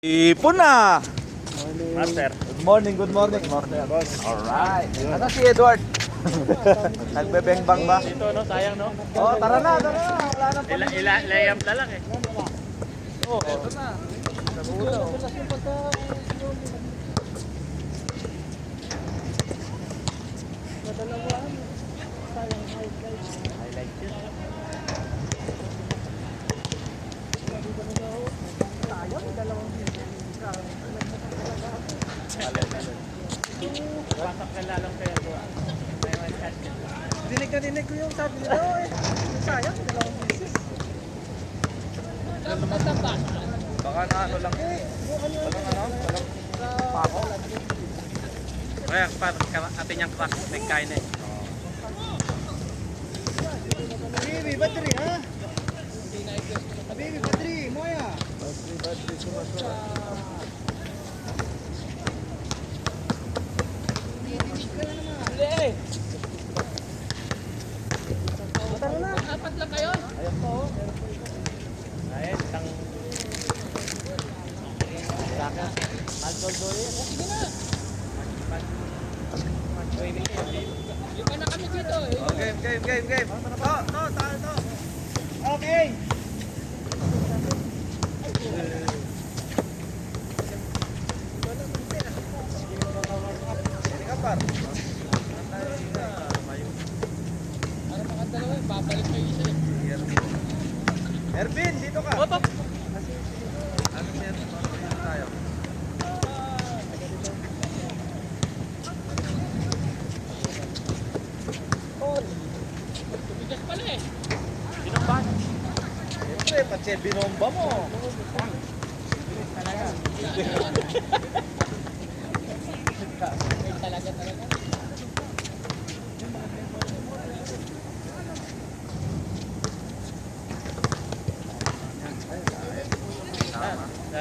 Ipon na! Master. Good morning, Master. Alright. Ano si Edward? Nagbebengbang ba? Dito, no? Sayang, no? Oh, tara na. Wala nang Layup na lang, eh. Oh, ito na. Nagulo. Highlight yun. Pasok ka lalong kaya doon. May one shot ka. Dinig ko yung sabi nila, eh. Sayang, dalawang beses. Baka na ano lang. Walang pako. Kaya, atin niyang crack. Nagkain na, eh. Habibi, Badri, ha? Habibi, Badri, Moya. Ayun, isang... Saka. Magdol-dol yan. Sige na. Mag-training yan. Lima na kami dito, eh. Oh, game. To. Okay. Sini ka par. Para mga dalawa, babalik kayo isa. Ervin, dito ka. Op! Ano yan? Dito tayo. Tumigas pala, eh. Binambahan. Siyempre, patse binomba mo. Talaga.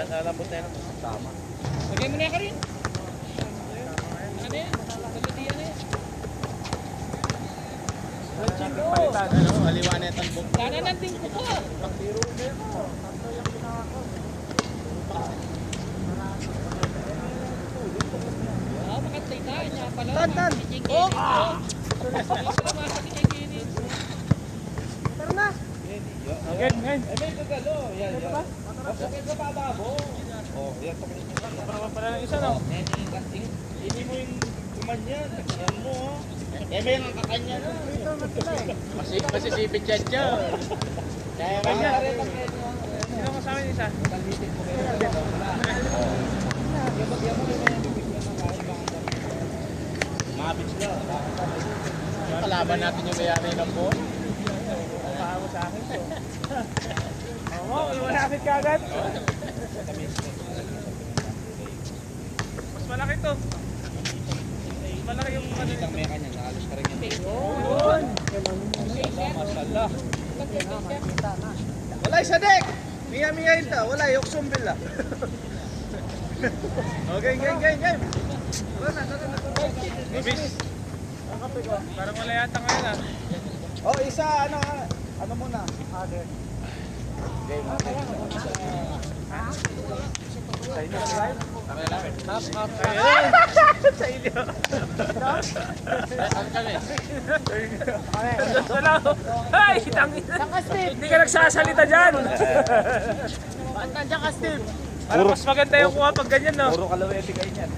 Lalabot na yan. Tama. Lagay mo na ka rin. Ano yan? Salutian na yan. Palitan, ano? Aliwanet ang book. Sana nanding ko ko. Makatay tayo niya pala. Tan! Oh! Tara na! Again. May gagalo. Yan. Bakit ka pa babo? Oh, yan. Para pala ng isa, no? Hindi mo yung kumanyan. Yan mo, oh. Ebe yung kakanya na. Masisipit yan dyan. Kaya Kanya. kanya. Sino kasama yung isa? Mabits lang. Kalaban natin yung mayari ng po. Paawa sa akin to. Oo, malapit ka agad. Mas malaki to. Mas malaki yung ano nito. May kanya, nakalis ka rin yan. Yun! Masalah. Wala isa dek! Miya ita, wala yung sumbil ah. Okay, game. Tara na. Mabis. Parang wala yata ngayon ah. Oh, isa, ano muna? Other. Game. Sa inyo, right? Ayun! Sa inyo. Ano kami? Wala ko. Ay! Hindi ka nagsasalita dyan! Nandiyan ka, Steve. Parang mas maganda yung kuha pag ganyan, no? Puro kalawete kayo niyan.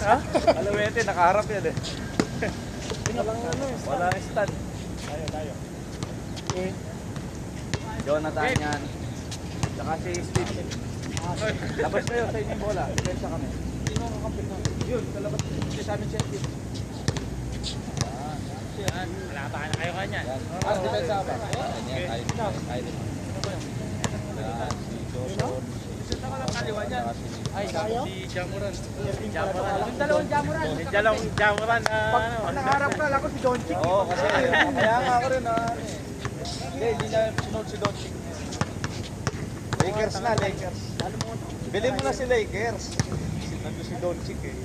Ha? Kalawete, nakaharap yan eh. Wala stand. Tayo. Jonathan yan. Saka si Steve. Labas kayo sa inyong bola. Depensa kami. Sino ang kakampi na? Yun, kalabas. Kasi sa amin siya Steve. Yan. Malapa ka na kayo kanya. Depensa ba? Okay. Gusto ko lang kaliwa dyan. Ay, tayo? Si Jamuran. Yung dalawang jamuran. Si Jamuran. Nakaharap ka lang ako si Don Chick. Oo, kasi kaya nga ako rin hindi niya sunod si Don Chick. Lakers na, Lakers. Bili mo na si Lakers. Nandun si Don Chick eh.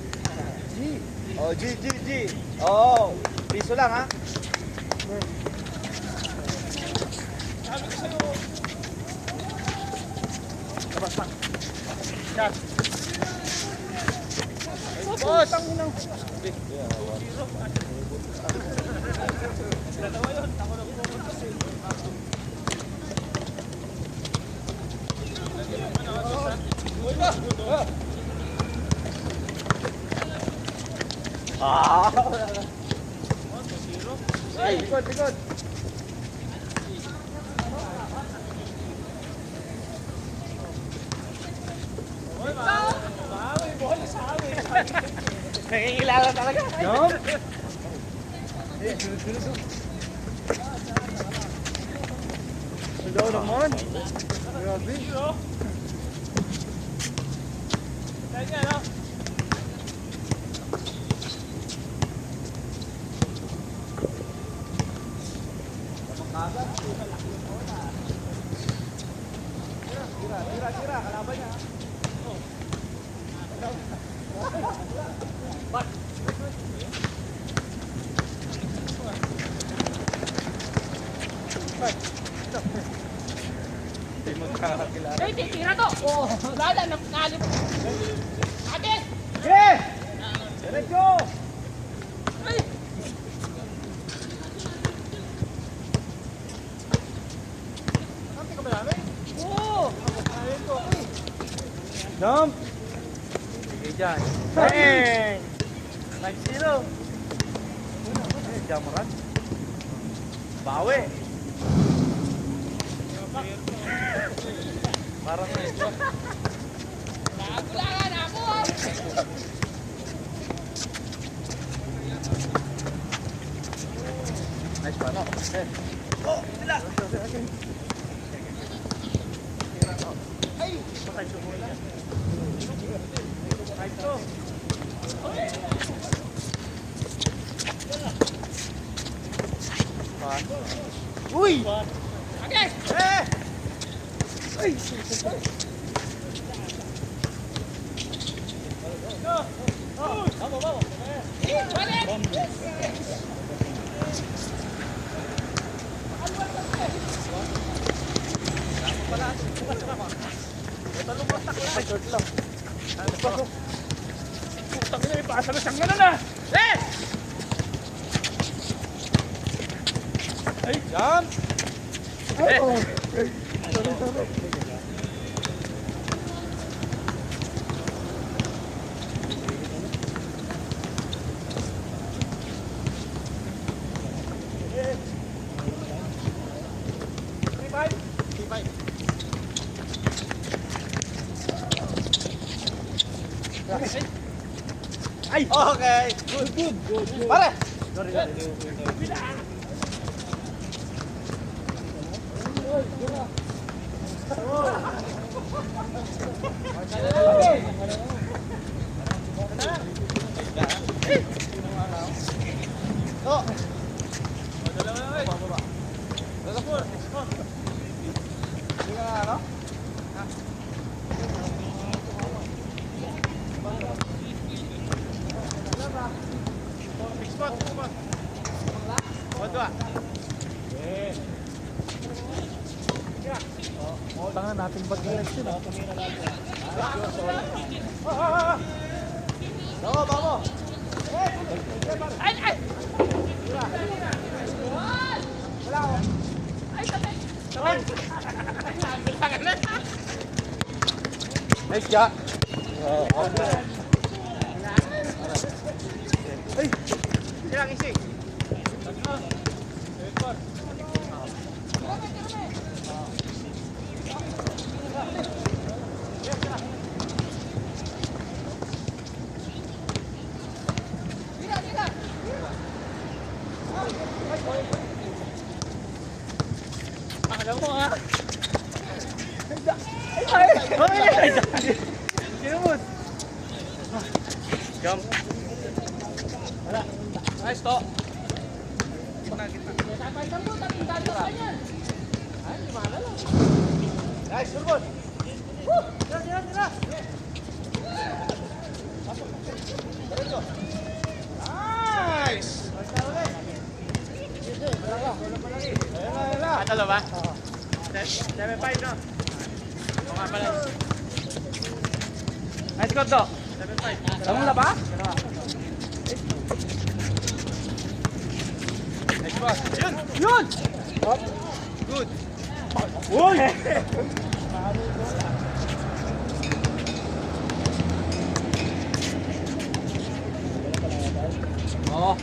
G. Oh, G. Oh, piso lang ha. Sabi ko sa'yo. Labas pa. Shot. Boss! Ay, likod, likod. Nakikilala talaga. Jump. Sigaw naman. Grabe. Ganyan, no? Tira, kalaban niya. Hindi mo kakakilala. Hey, tira to! Oh, lala, nalip. Ate! Yes! Diretso! Ay! Oo! Jump! Sige dyan. Bang! 9-0. Jamaran. Bawi. Parang Nagulangan ako! nice one. Okay. Oh, sila! Ay! Patay sumula. Nice to. Uy! Ate! Eh! Ay! Balik! Ito lumatak lang. Ay, short lang. Ano pa? Putang ina, ipasa na siyang gano'n ah! Eh! Ay, jump! Ay! Okay! Good. Pare! Sorry. Oh! Hindi ka na ano? Tangan natin pag direction. Bako! Ay! Ay! Ay, tatay! Nice shot. Ay! Ilang isi? Tira, tira! Alam mo ah! Kinamot! Jump! Nice to! Tatay mo, tatay ka yan! Ay, limala lang. Nice, surgod! Tira! Nice! Ayan na. Atalo ba? 7-5 no? O nga pala. Nice shot to! Tamang laba? Next boss. Yun! Yun! Good. Uy! Oo.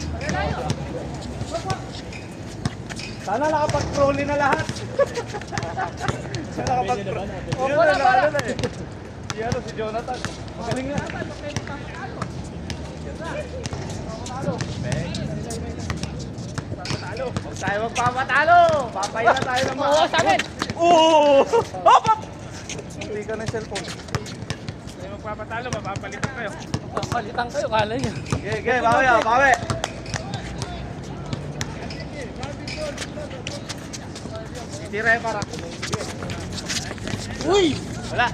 Sana nakapag-trolley na lahat. Sana nakapag-trolley. Yun Bola, na, bola. ano na eh. Si Jonathan. Magaling nga. Huwag tayo magpapatalo. Papayin na tayo ng mga. Oo, sa amin. Oo! Hop! Hop! Hindi ka ng cellphone. Hindi magpapatalo, mapapalitan kayo. Palitan kayo, kala niya. Sige, bawi ah, bawi. Tira yung para. Uy! Wala.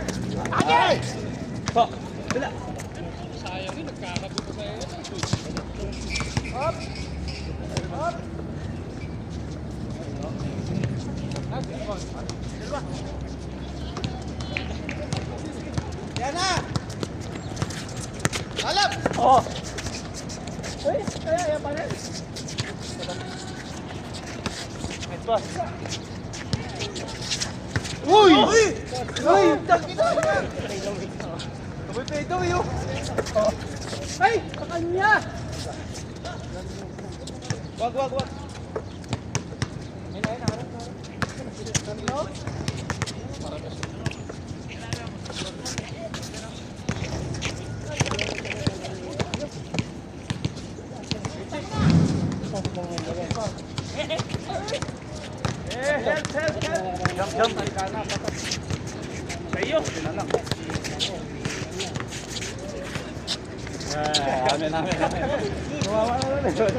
Agay! Po. Wala. Sayang yun, nagkakagulo sa'yo. Yan na! Alap! Oo. Uy, kaya yan pa rin. Next boss. Uy! Uy! Uy! Takita! Sabay pa ito yun. Ay! Sa kanya! Wag, wag, wag. Help, help, help. Jump, jump. Kayo. Amin, amin, amin. Kawawa na lang yun.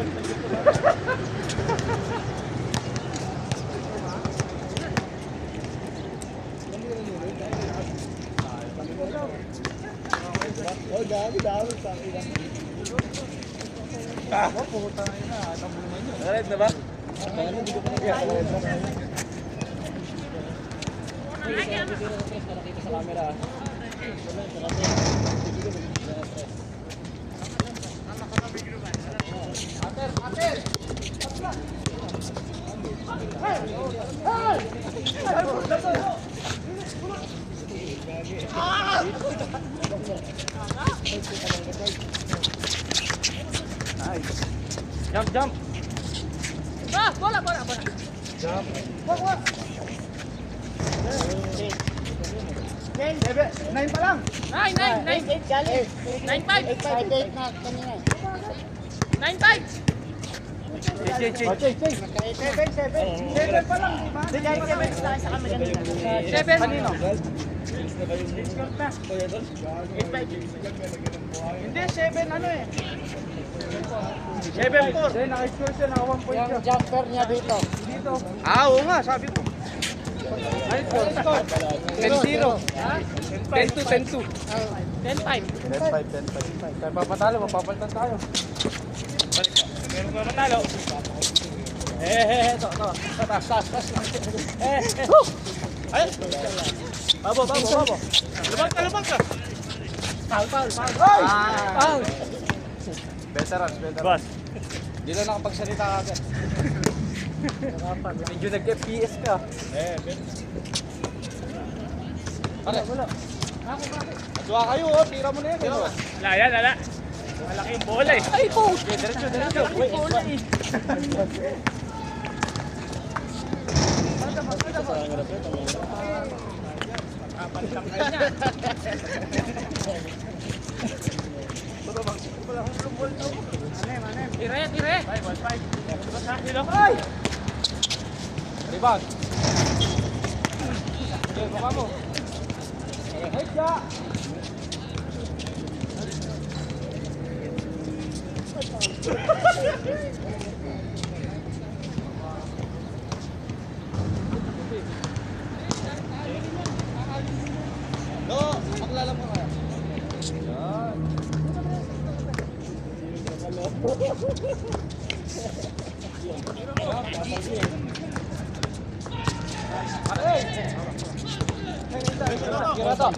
Oh, dami, dami. Ah, pumunta na yun na. Alright na ba? Nice. Jump, jump. Ah, bola, bola, bola. Jump. Wag, wag. 9 pa lang. 9, 9, 9, 5. 9, 5. Seven pa lang, di ba? 7. Kanino? Hindi, 7 ano eh. 7-4. Hindi, naka-score siya, naka 1 point siya. Jumper niya dito. Dito. Ah, oo nga, sabi ko. Ay, score. 10-0. 10-2. 10, 5. 10-5. Tayo papatalo, mapapalitan tayo. Meron ka matalo. Ito. Taas. Ay! Babo. Lumag ka. Foul. Foul! Veterans. Boss. Hindi lang nakapagsalita ka agad. Medyo nag-FPS ka. Wala. Atwa kayo, tira mo na yan. Lala. Malaki yung bola eh. Ay, po. Diretso. Ay, bola eh. Palitan kayo niya. Tire. 1-5. Ay! Rebound. Okay, baka mo. Ay, siya! No, maklala mo kaya. Yan. Kira to.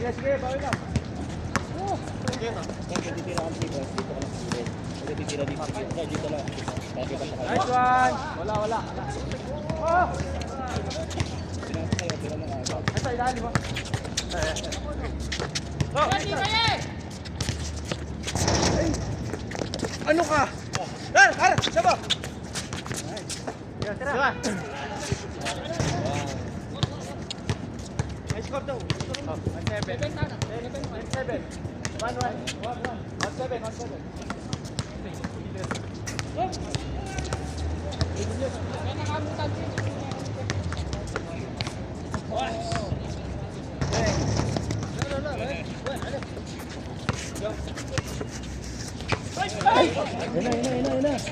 Sige, sige, bawi lang. Nice one! Wala, wala. Oh! Nasa ilalim mo. Oh! Ano ka? Dar, har, sabo. Tira. Nice score daw. 1-7. 1-7. 1-1. 1-7.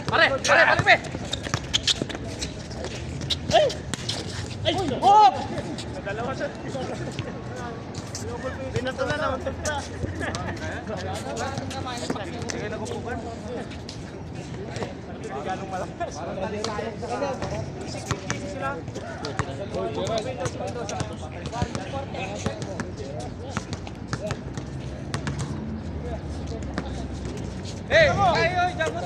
Pare, pe. Oh! Dalawa siya. Binato na naman tagta. Sige na kupukan. Hindi ganong malakas. Sila. Hey, ayo, jangan.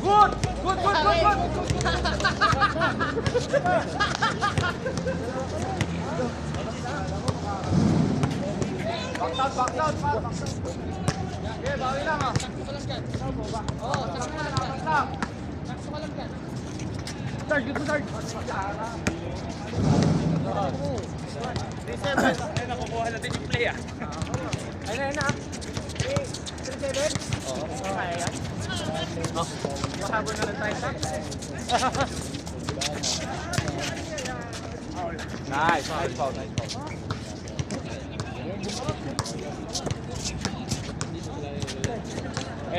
Good. Back down. Okay, bawi lang ah. Oh, sakto lang. Start, good start. Ay, nakukuha natin yung play ah. Ayun na. 3-7? Oo. Okay, yan. Mahabol na lang tayo sa. Nice foul.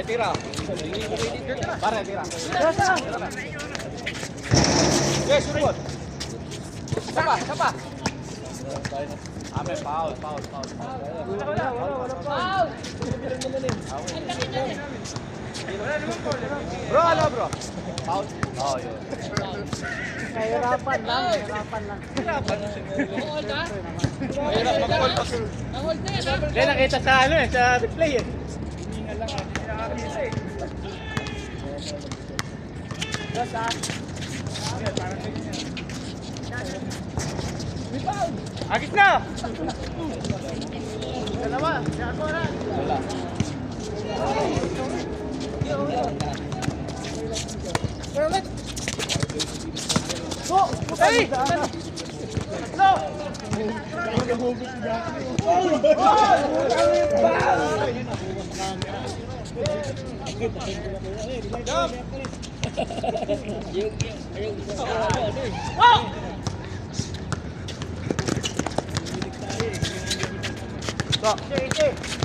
Tira. Pare, tira. Yes, surut. Siapa? Ame, foul. Bro, ano bro? Foul? Oh, yun. Kahirapan lang. Hold ha? Mahirap mag-hold pa. Hold na yan ha? Hindi, nakita sa sa replay eh. Hiningal lang ah. Hindi nakakisa eh. Agis na! Dalawa, ako na. Wala. Hey!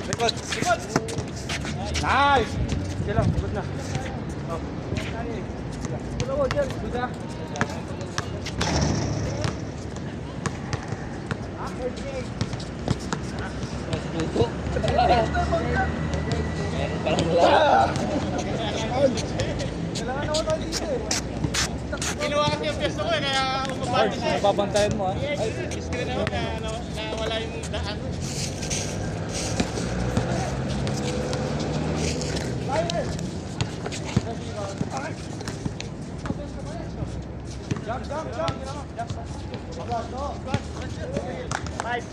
Likod. Nice! Sige lang, likod na. Good na. Kinuha kasi yung pwesto ko eh, kaya umabati siya. Babantayan mo ah. Screen naman kaya nawala yung daan. Five.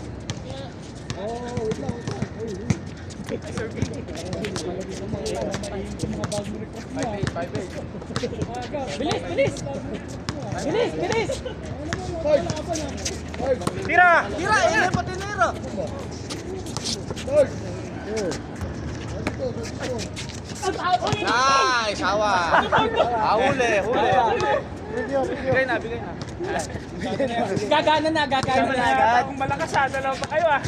Bilis! Tira! patinero. Nice! Hawa! Huli! Bigay na. Gagana na agad. Kung malakas ha, dalawa pa kayo ah.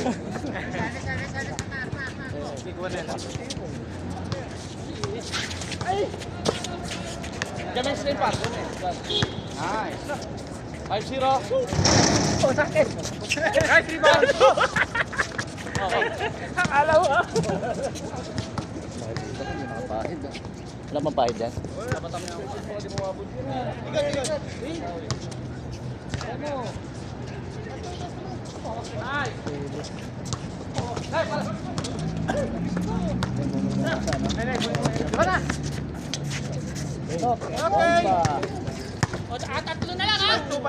Gamay sila yung par. Nice. 5-0. Oh, sakit. Nice rebound. Akala mo ah. Wala mang pahid dyan. Okay. O, tatlo na lang ha. 5-2. 5-0.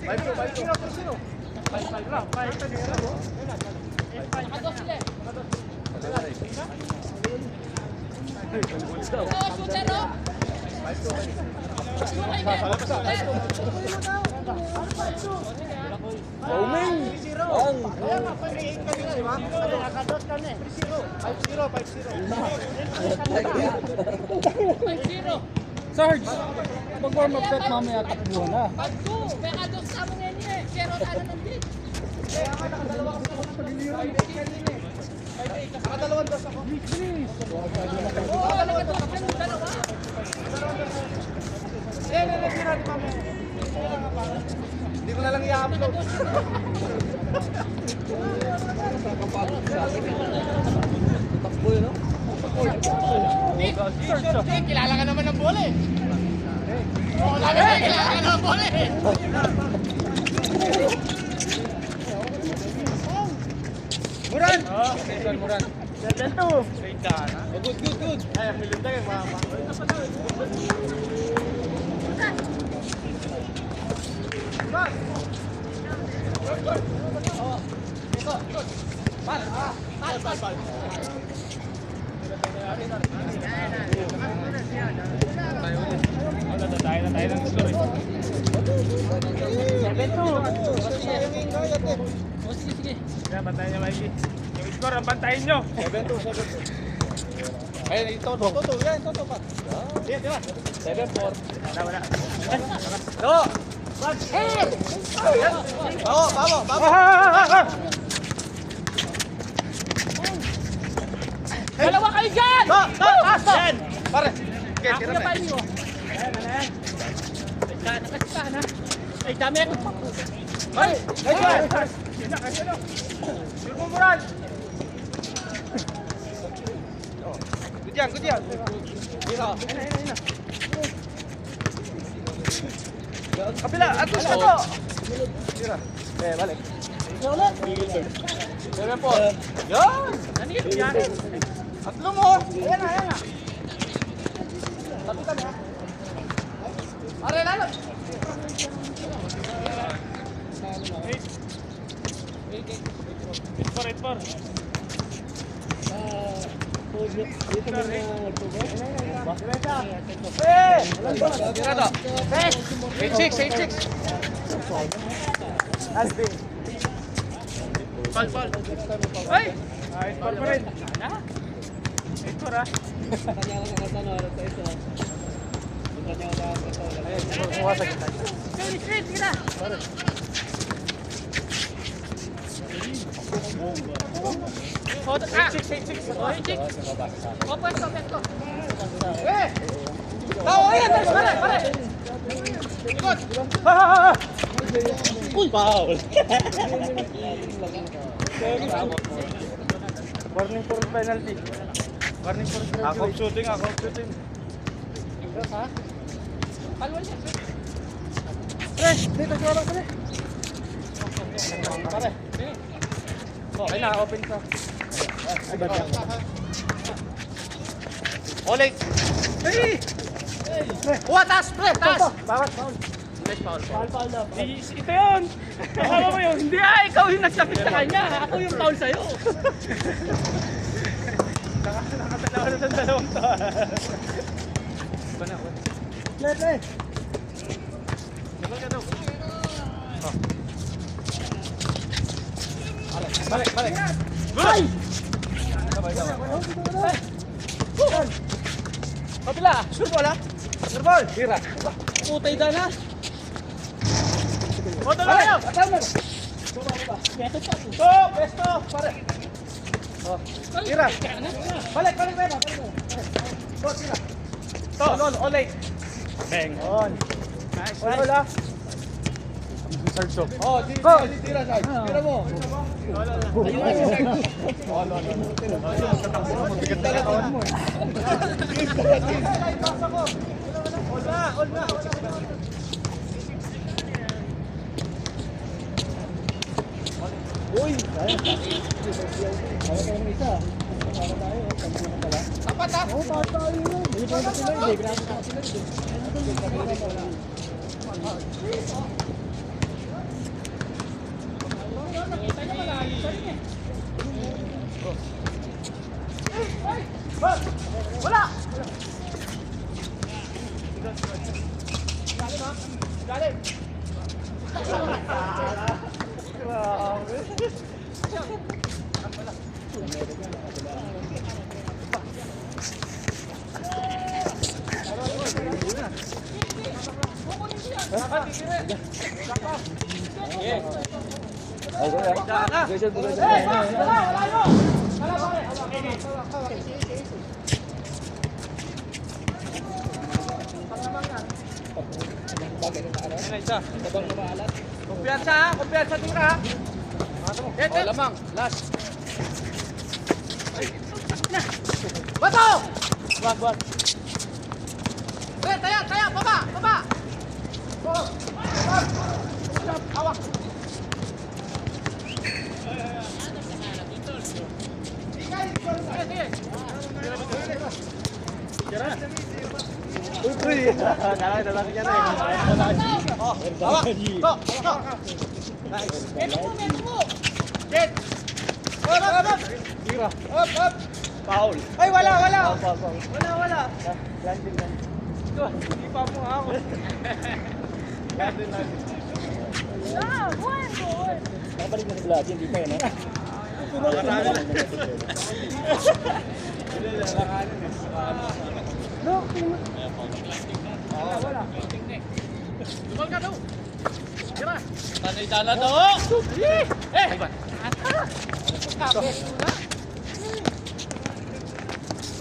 5-2. 5-5 lang. 5-2. Nakados sila. Oo, shooter o. Bowling. Ang. Nakadot kami. 5-0. 5-0. Sarge, mag-warm up ka at mamaya takbuhan na. 5-2. May kados sa mga niya eh. Pero ano nandit? Nakadalawang dos ako. Oo, nakados ka ng dalawa. Hindi ko na lang i-upload. Takbo yun, no? Kilala ka naman ng bola eh. Oo, kilala ka ng bola eh. Muran! Muran. 7-2. Good. Ay, ang milinda yung mama. Tayo ng score eh. 7-2. O, sige. Kaya bantayan niya, Mikey. Yung score, ang bantayan nyo. 7-2. Ayun, ito. Yan, ito pa. Di ba? 7-4. Wala. Go! Hey! Babo! Dalawa kayo dyan! Yan! Pare! Okay, Ako tira na na. pa niyo. Nakasipahan ha. Ay, dami ako. Ay! Sure mo, Muran! Good yan. Tira. Kapila, atos na to! Tira. Balik. 7-4. Yan! Ano yun? Yan. Tatlo mo! Ayan na. Tapitan na. Pare, lalo! Eight four. Tira to. 8-6. Ball. Ay! Eight four pa rin. Ano? 8-4 ah. Straight, sige na. O, 6. O, 6. O, pwesto. Ayan! Pare! Uy! Foul! Warning for penalty. Ako shooting. Palwan niya. Pre! Dito sa oras, pre! Pare! Okay na, open ka. Oleg! Hey! Taas, pre! Taas! Bakit? Foul na. Ito yun! Kasama mo yun! Hindi ikaw yung nagsapit sa kanya. Ako yung foul sa'yo. Nakatalawa na sa dalawang to. Pre! Balik! Ay! Kapila! Sure ball, ha? Sure ball! Tira! Putay da na. Moto na kayo! Atama! Beto pa. Pesto! Pare! Tira! Balik! Go, tira! To! Oleg! Bang! Nice! Wala! Oh, tira, Sarge. Tira mo. Tapat ha? Kumpiyansa ha, kumpiyansa tira ha. Oh, lamang, last. Bato! Buwan. Taya, baba! Hawak! Sige. Uy, kailangan na lang yan eh. Hawak! Go! Meto mo! Jet! Up! Tira. Up! Foul. Ay, wala! Foul. Wala! Landing. Hindi pa mo ako. Nakabalik na sila, hindi pa yun, ha? Lumal ka daw! Tira! Panita na to!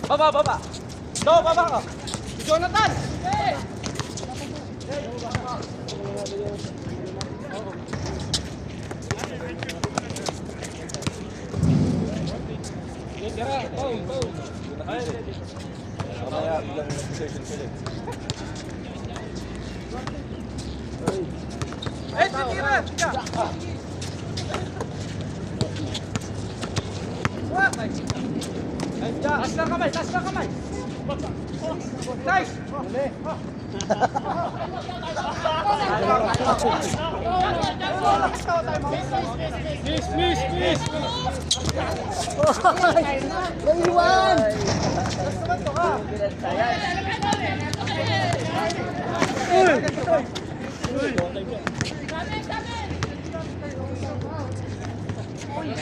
Baba. No, baba ka. Jonathan! Tira! Foul! Mamaya, ilang session sila. Tira! Taas na kamay! Nice! Miss! Iwan!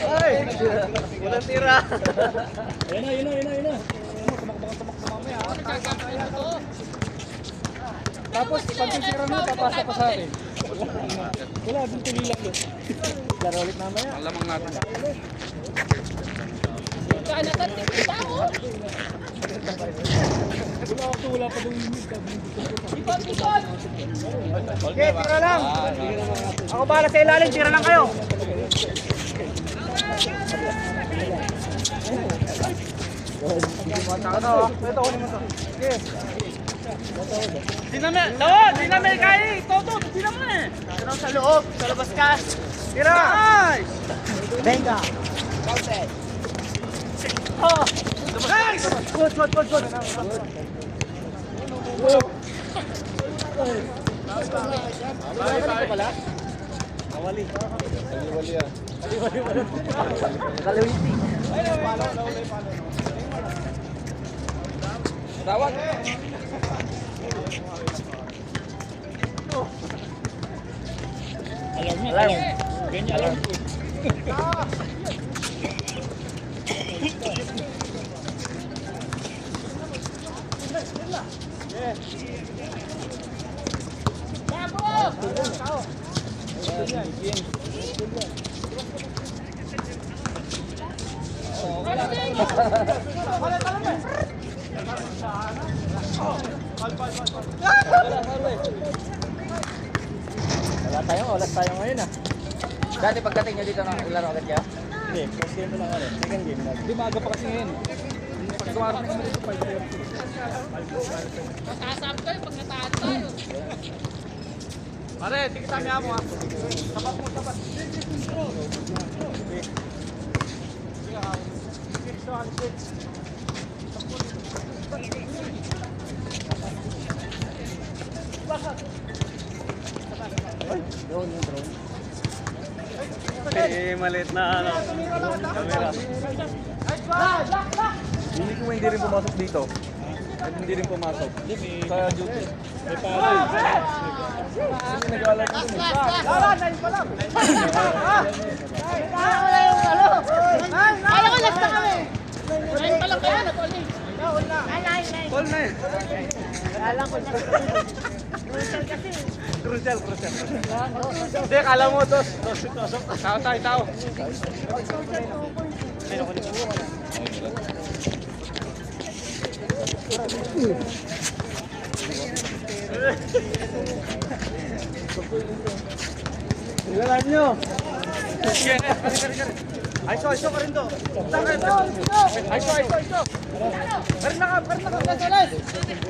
Ay! Walang tira. Ayun na. Tapos, pag sisira mo, papasa pa sa akin. Wala, dun tuloy lang yun. Laro ulit mamaya. Ang lamang natin. Wala pa dun yung Okay, tira lang. Ako bahala sa ilalim, tira lang kayo. Ito, kunin mo to. Sige. Di na may kaya. Toto, di naman eh. Tira sa loob, sa labas ka. Tira. Nice. Venga! Oh. Nice. Good. Awali yan. Kalawiti. Tawag. Alarm. Ganyan alarm. Wala tayong ngayon ah. Dati pagdating niya dito na ilaro agad niya. Hindi, first game lang ano. Second game na. Hindi maaga pa kasi ngayon. Pagkawarap na kami dito 5:30. Masasab tayo pag nataan tayo. Pare, tikitan niya mo ha. Tapat mo, tapat. Maliit na ano. Camera. Hindi ko hindi rin pumasok dito. At hindi rin pumasok. Sa duty. May palo. Hindi nag-aalat ko dun eh. Kala ko last na kami. Nine pa lang kaya nag-all eh. Nine. Call na yun. Kala ko last. Crucial kasi. Crucial. Hindi, kala mo dos. Tao. Ilalan nyo. Aiso ka rin to. Aiso. Karin na ka. Tao.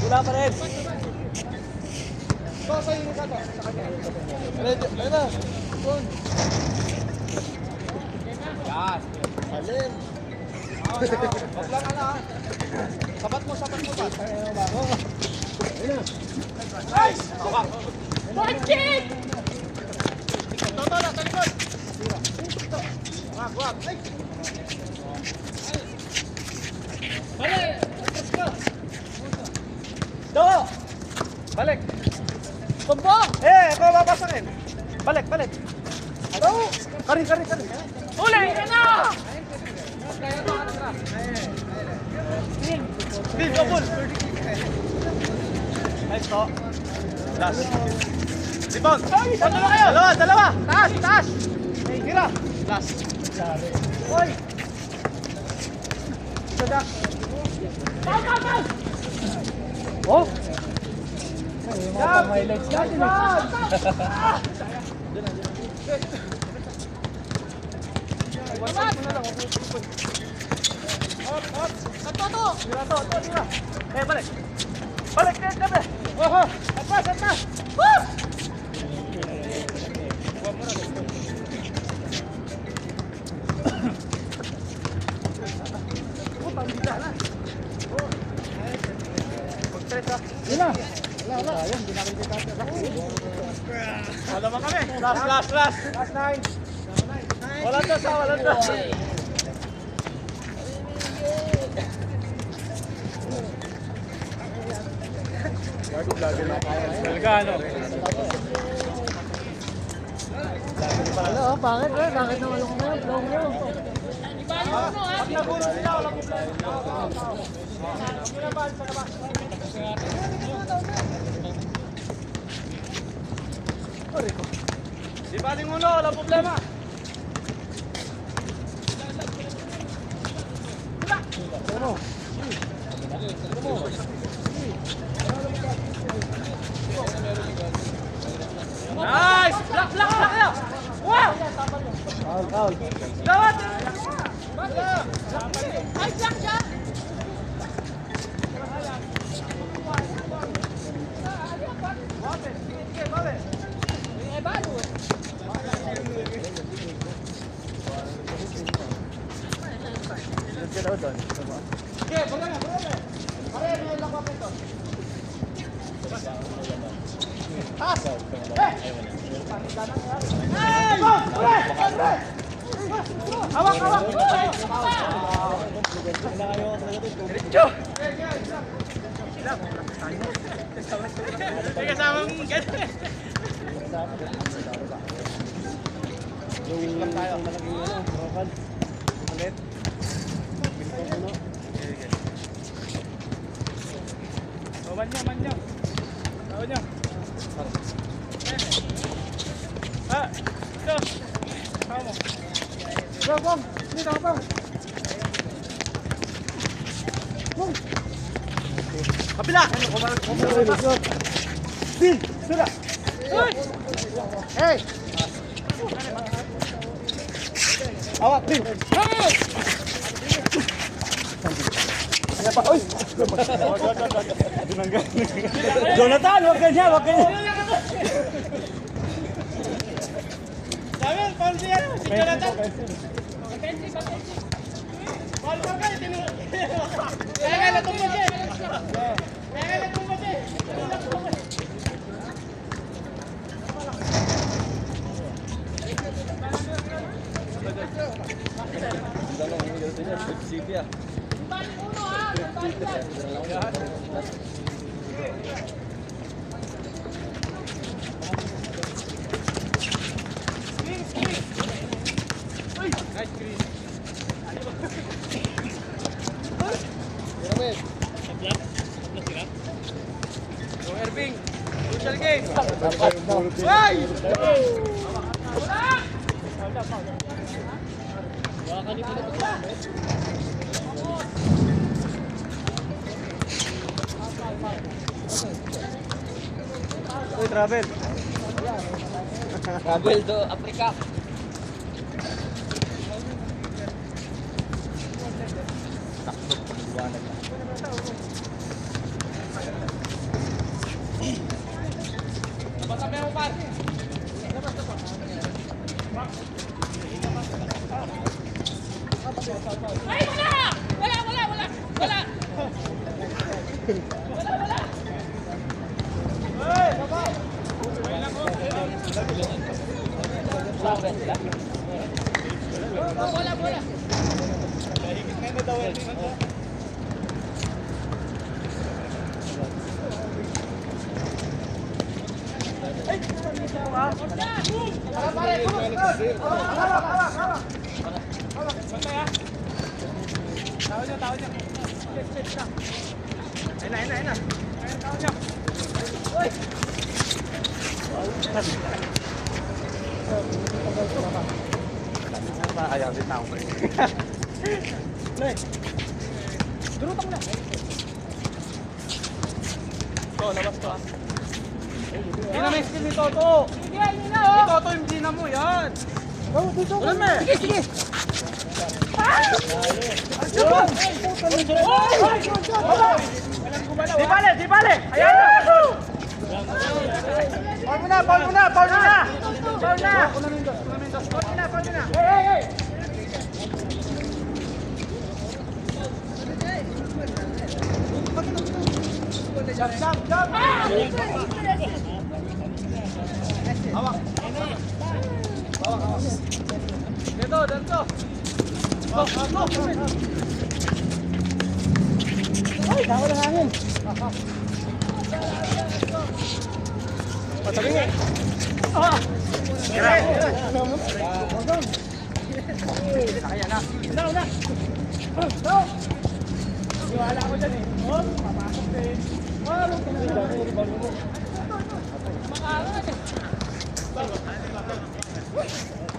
Wala pa rin. Alin. Wag lang ala. Sabat mo. Watching! Toto na, sa likod. Wag. Do! Balik. Kumbo! Ako papasakin. Balik. Hello? Kari. Uli! Ano? Din, double. Nice to. Last. Rebound. Dalawa kayo. Dalawa. Taas. Tira. Last. Oy. Sada. Bal! Oh. Yung mga pang-highlights natin eh. Tira. Balik. Balik. Atras. Woo! Wala. Ayun, di namin kita. Wala man kami. Last 9. Wala to. Galgano. Wala, bakit? Bakit naman ako ngayon? Blow mo. Pag naburo sila, wala problema. Di baling uno, wala problema. Nice! Block kayo! Wow! Foul. Gawat! Ay, black siya! Eh, balo eh. Okay, baga. Pare, may lakwa ito. Taas! Hawak! Diretso! May kasamang gano'n. Yung malaking profile. ulit. O, manyo. Tawad nyo. Ah, ito. Tawad mo. Bang! Hindi, bang! Kapila! Bin! Sira! Uy! Hey! Awak, Bin! Kaya pa, uy! Jonathan, wag ganyan, wag ganyan! Sabi, paul siya. Si Jonathan. Paul ka kayo. Kaya nga natumba siya. So, Irving, social game. Why? Uy, travel! Travel to Africa. Sabi mo, par. Ay, wala! Tawad niya. Ayun na. Tawad niya. Ayaw din tao. Durutan mo na. Ito, labas to. Hindi na may skill ni Toto. Hindi na. Ni Toto yung hindi na mo, yan. Wala mo eh. Sige. Di bale. Ayan na. Paul mo na. Hey. Jump. Hawak. Dito. Go. Ay, tawa ng hangin! Pataling eh. Kaya na. Una. Iwala ko dyan eh. Papasok din.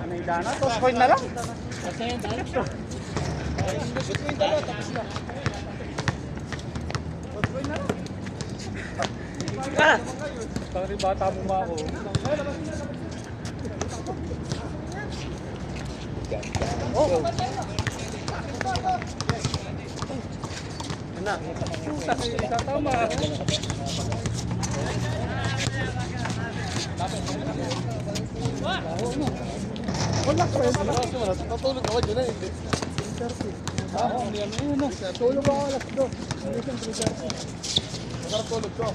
Ano yung dana? Toss point na lang. Parang bata mo ba ako? Tatama. Wala ko yun. Natutulog ako dyan eh. Tulog ako alas 2. Masarap tulog ko.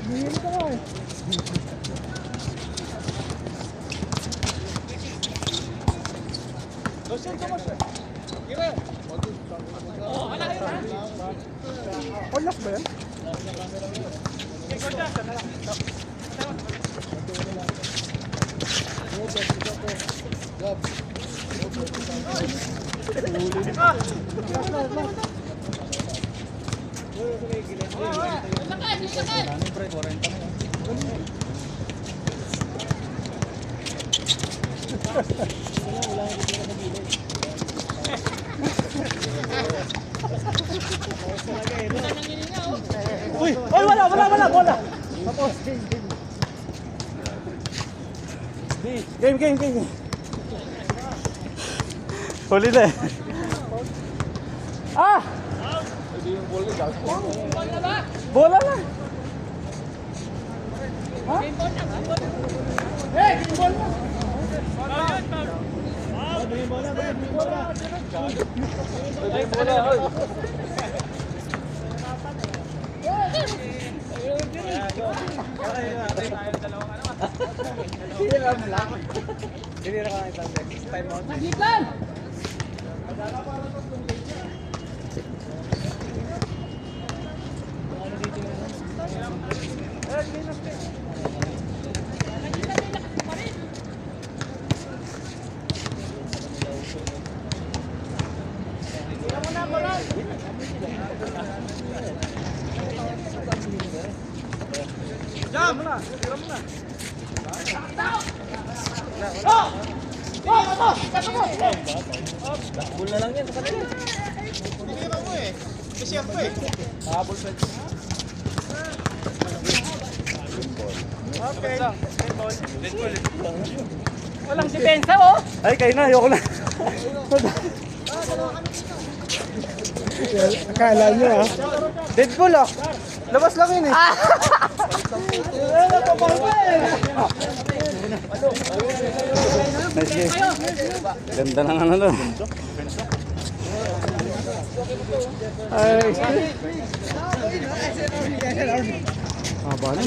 Hindi ka nga eh. Olak ba yan? Uy! Oy, wala! Bola! Tapos. Game. Huli na eh. Ah! Bola na. Ha? Jam! Tira mo na. Ball na lang yan sa kanila. Tinira mo eh. Kasi ako eh. Habol pa. Okay. Walang depensa, oh. Ay, kayo na. Ayoko na. Akala nyo ah. Deadpool ah. Labas lang yun eh. Ganda ng ano doon. Ay. Haba na.